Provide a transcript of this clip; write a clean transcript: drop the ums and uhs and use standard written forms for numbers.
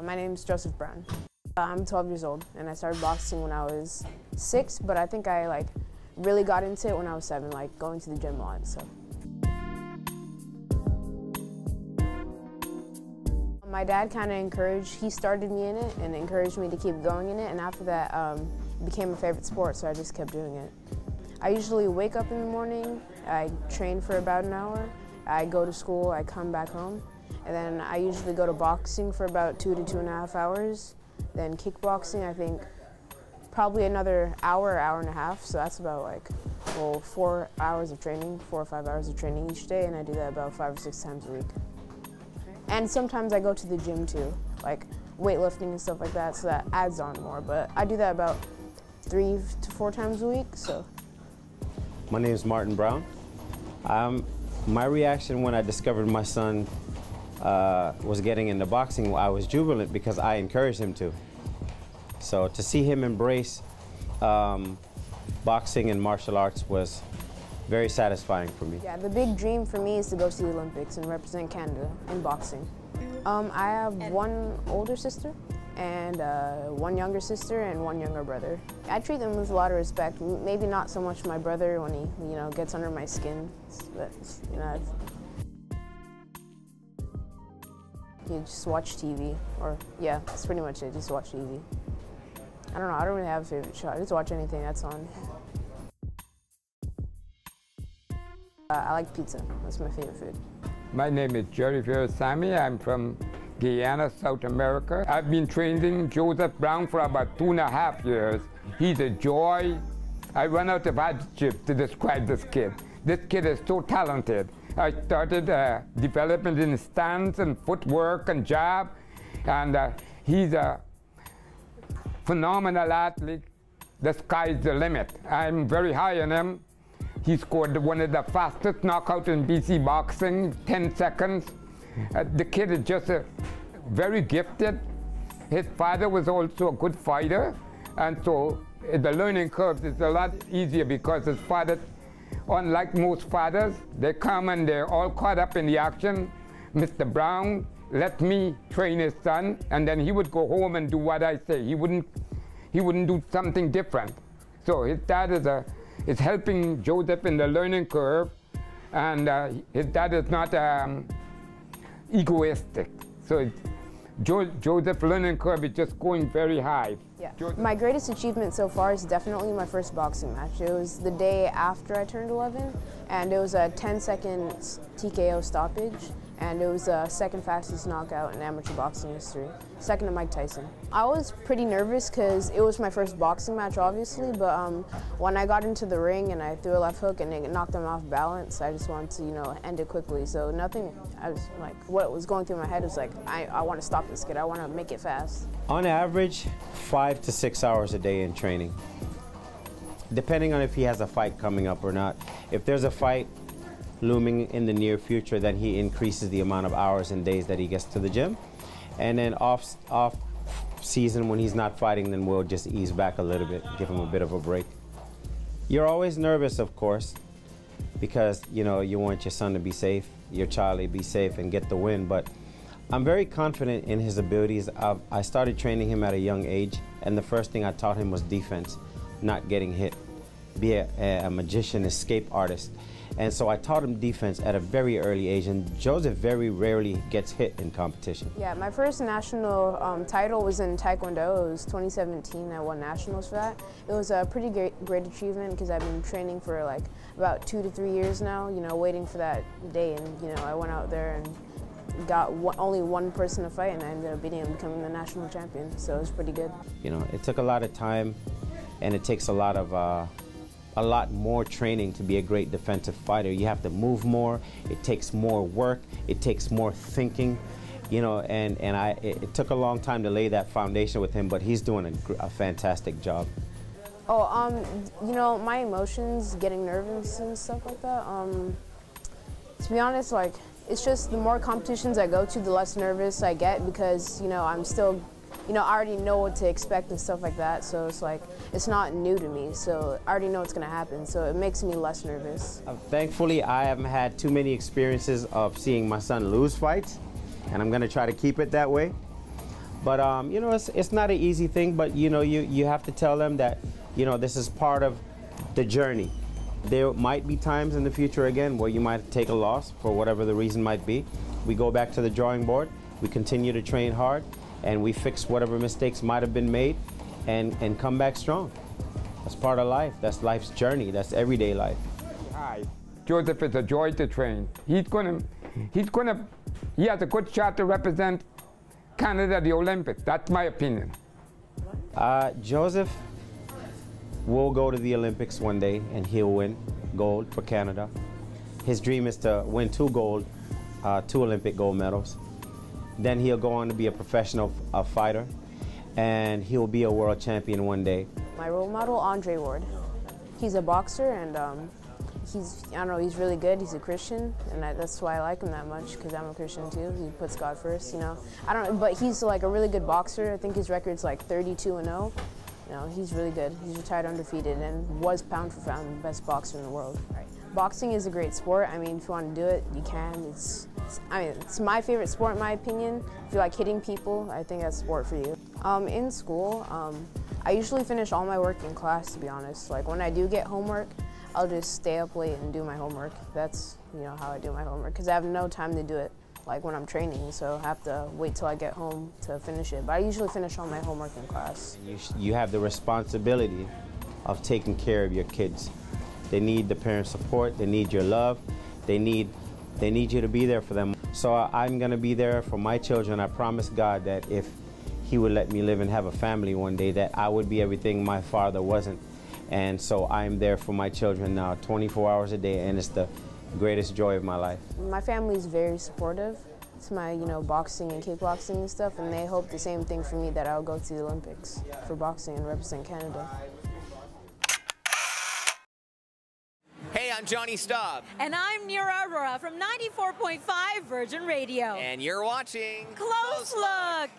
My name is Joseph Brown. I'm 12 years old, and I started boxing when I was 6, but I think I really got into it when I was 7, going to the gym a lot and stuff. My dad kind of he started me in it and encouraged me to keep going in it, and after that it became a favorite sport, so I just kept doing it. I usually wake up in the morning, I train for about an hour, I go to school, I come back home, and then I usually go to boxing for about 2 to 2.5 hours, then kickboxing, I think probably another hour and a half, so that's about 4 hours of training, 4 or 5 hours of training each day, and I do that about 5 or 6 times a week. And sometimes I go to the gym too, like weightlifting and stuff like that, so that adds on more. But I do that about 3 to 4 times a week, so. My name is Martin Brown. My reaction when I discovered my son was getting into boxing, I was jubilant because I encouraged him to. So to see him embrace boxing and martial arts was very satisfying for me. Yeah, the big dream for me is to go to the Olympics and represent Canada in boxing. I have one older sister and one younger sister and one younger brother. I treat them with a lot of respect. Maybe not so much my brother when he, gets under my skin, but you just watch TV, or yeah, that's pretty much it. Just watch TV. I don't know. I don't really have a favorite show. I just watch anything that's on. I like pizza. That's my favorite food. My name is Jerry Virasamy. I'm from Guyana, South America. I've been training Joseph Brown for about 2.5 years. He's a joy. I run out of adjectives to describe this kid. This kid is so talented. I started development in stance and footwork and jab, and he's a phenomenal athlete. The sky's the limit. I'm very high on him. He scored one of the fastest knockouts in BC boxing, 10 seconds. The kid is just very gifted. His father was also a good fighter, and so the learning curve is a lot easier because his father, unlike most fathers, they come and they're all caught up in the action. Mr. Brown let me train his son, and then he would go home and do what I say. He wouldn't do something different. So his dad is helping Joseph in the learning curve, and his dad is not egoistic. So Joseph's learning curve is just going very high. Yeah. My greatest achievement so far is definitely my first boxing match. It was the day after I turned 11, and it was a 10-second TKO stoppage, and it was the second fastest knockout in amateur boxing history, second to Mike Tyson. I was pretty nervous because it was my first boxing match, obviously, but when I got into the ring and I threw a left hook and it knocked him off balance, I just wanted to, end it quickly. So nothing, I was what was going through my head was I want to stop this kid. I want to make it fast. On average, 5 to 6 hours a day in training, depending on if he has a fight coming up or not. If there's a fight looming in the near future, then he increases the amount of hours and days that he gets to the gym. And then off season, when he's not fighting, then we'll just ease back a little bit, give him a bit of a break. You're always nervous, of course, because you want your son to be safe, your child to be safe and get the win, but I'm very confident in his abilities. I started training him at a young age, and the first thing I taught him was defense, not getting hit. Be a magician, escape artist. And so I taught him defense at a very early age, and Joseph very rarely gets hit in competition. Yeah, my first national title was in Taekwondo. It was 2017. I won nationals for that. It was a pretty great achievement because I've been training for about 2 to 3 years now, waiting for that day, and I went out there and got only one person to fight, and I ended up beating him, becoming the national champion, so it was pretty good. It took a lot of time, and it takes a lot more training to be a great defensive fighter. You have to move more, it takes more work, it takes more thinking, and it took a long time to lay that foundation with him, but he's doing a fantastic job. Oh, my emotions, getting nervous and stuff like that, to be honest, it's just the more competitions I go to, the less nervous I get because, I'm still, I already know what to expect and stuff like that, so it's not new to me, so I already know what's going to happen, so it makes me less nervous. Thankfully, I haven't had too many experiences of seeing my son lose fights, and I'm going to try to keep it that way. But you know, it's not an easy thing. But you know, you have to tell them that, you know, this is part of the journey. There might be times in the future again where you might take a loss for whatever the reason might be. We go back to the drawing board. We continue to train hard, and we fix whatever mistakes might have been made, and come back strong. That's part of life. That's life's journey. That's everyday life. Hi, Joseph is a joy to train. He has a good shot to represent Canada at the Olympics. That's my opinion. Joseph will go to the Olympics one day, and he'll win gold for Canada. His dream is to win 2 Olympic gold medals. Then he'll go on to be a professional fighter, and he'll be a world champion one day. My role model, Andre Ward. He's a boxer, and I don't know, he's really good. He's a Christian, and that's why I like him that much, because I'm a Christian too. He puts God first, you know. I don't know, but he's like a really good boxer. I think his record's like 32-0. You know, he's really good. He's retired undefeated and was pound for pound the best boxer in the world. Right. Boxing is a great sport. I mean, if you want to do it, you can. It's my favorite sport in my opinion. If you like hitting people, I think that's a sport for you. In school, I usually finish all my work in class, to be honest. Like when I do get homework, I'll just stay up late and do my homework. That's, you know, how I do my homework, because I have no time to do it like when I'm training, so I have to wait till I get home to finish it. But I usually finish all my homework in class. You have the responsibility of taking care of your kids. They need the parent support, they need your love, they need you to be there for them. So I'm gonna be there for my children. I promise God that if He would let me live and have a family one day, that I would be everything my father wasn't. And so I'm there for my children now 24 hours a day, and it's the greatest joy of my life. My family is very supportive to my, you know, boxing and kickboxing and stuff, and they hope the same thing for me, that I'll go to the Olympics for boxing and represent Canada. Hey, I'm Johnny Staub. And I'm Neera Arora from 94.5 Virgin Radio. And you're watching Close Look.